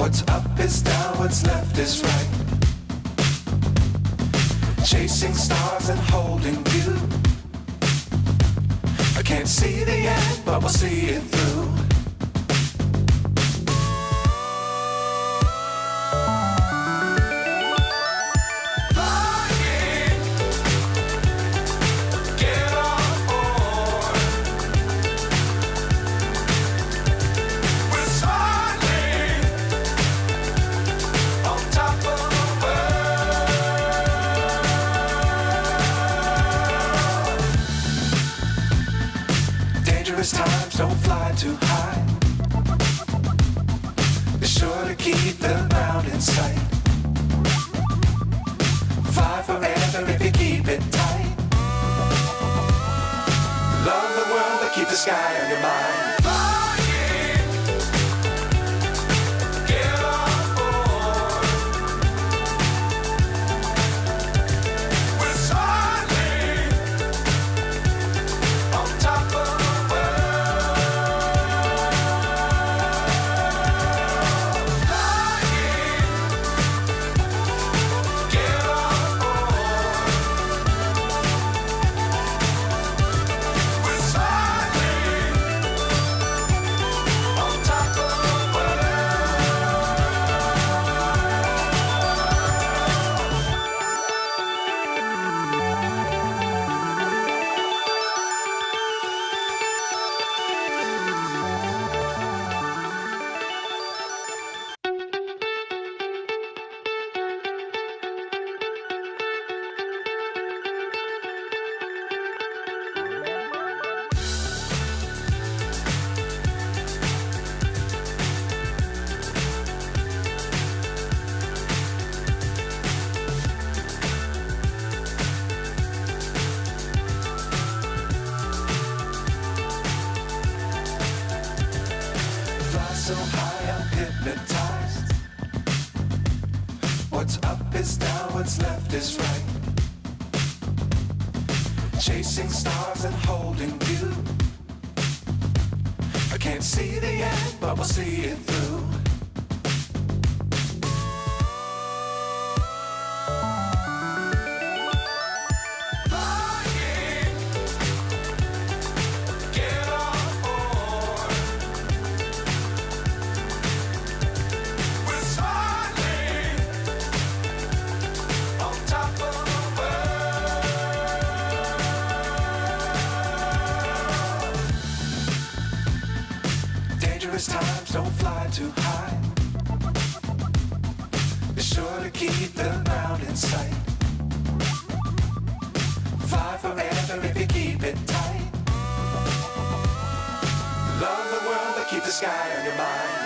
What's up is down, what's left is right. Chasing stars and holding you. I can't see the end, but we'll see it through. Times don't fly too high. Be sure to keep the ground in sight. Fly forever if you keep it tight. Love the world, but keep the sky on your mind. So high I'm hypnotized. What's up is down, what's left is right. Chasing stars and holding you. I can't see the end, but we'll see it through. Times don't fly too high. Be sure to keep the ground in sight. Fly forever if you keep it tight. Love the world, but keep the sky on your mind.